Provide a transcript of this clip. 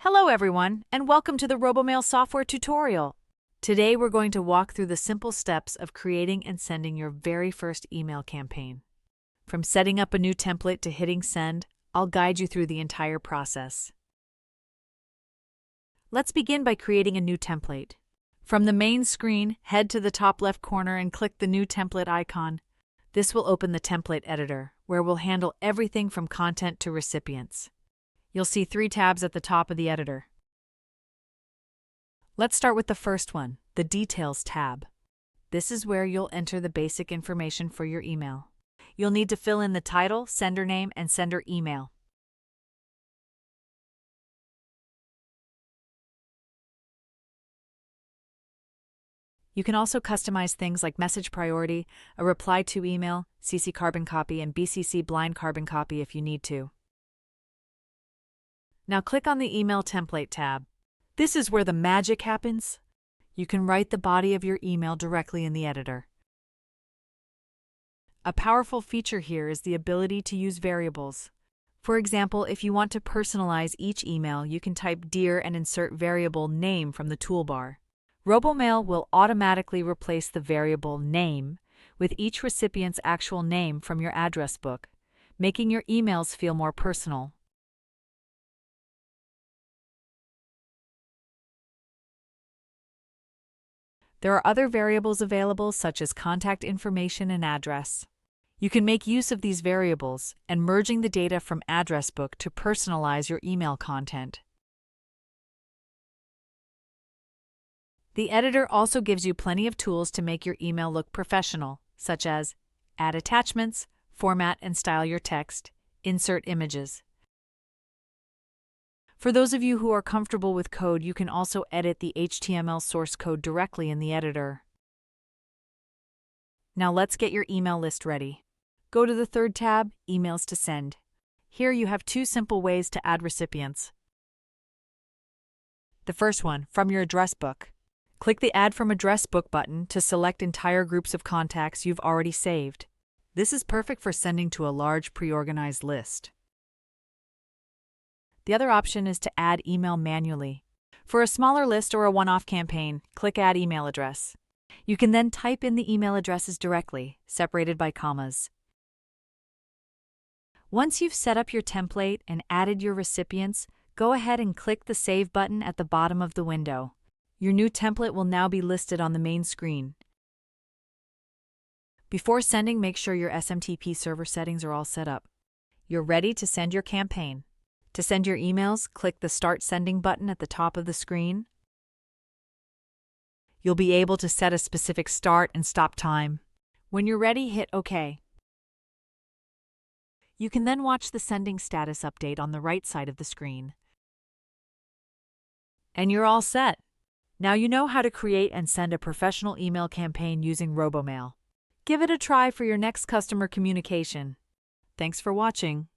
Hello everyone, and welcome to the RoboMail software tutorial. Today we're going to walk through the simple steps of creating and sending your very first email campaign. From setting up a new template to hitting send, I'll guide you through the entire process. Let's begin by creating a new template. From the main screen, head to the top left corner and click the new template icon. This will open the template editor, where we'll handle everything from content to recipients. You'll see 3 tabs at the top of the editor. Let's start with the first one, the Details tab. This is where you'll enter the basic information for your email. You'll need to fill in the title, sender name, and sender email. You can also customize things like message priority, a reply to email, CC carbon copy, and BCC blind carbon copy if you need to. Now click on the Email Template tab. This is where the magic happens. You can write the body of your email directly in the editor. A powerful feature here is the ability to use variables. For example, if you want to personalize each email, you can type "Dear" and insert variable name from the toolbar. RoboMail will automatically replace the variable name with each recipient's actual name from your address book, making your emails feel more personal. There are other variables available such as contact information and address. You can make use of these variables and merging the data from address book to personalize your email content. The editor also gives you plenty of tools to make your email look professional, such as add attachments, format and style your text, insert images. For those of you who are comfortable with code, you can also edit the HTML source code directly in the editor. Now let's get your email list ready. Go to the third tab, Emails to Send. Here you have 2 simple ways to add recipients. The first one, from your address book. Click the Add from Address Book button to select entire groups of contacts you've already saved. This is perfect for sending to a large pre-organized list. The other option is to add email manually. For a smaller list or a one-off campaign, click Add Email Address. You can then type in the email addresses directly, separated by commas. Once you've set up your template and added your recipients, go ahead and click the Save button at the bottom of the window. Your new template will now be listed on the main screen. Before sending, make sure your SMTP server settings are all set up. You're ready to send your campaign. To send your emails, click the Start Sending button at the top of the screen. You'll be able to set a specific start and stop time. When you're ready, hit OK. You can then watch the sending status update on the right side of the screen. And you're all set. Now you know how to create and send a professional email campaign using RoboMail. Give it a try for your next customer communication. Thanks for watching.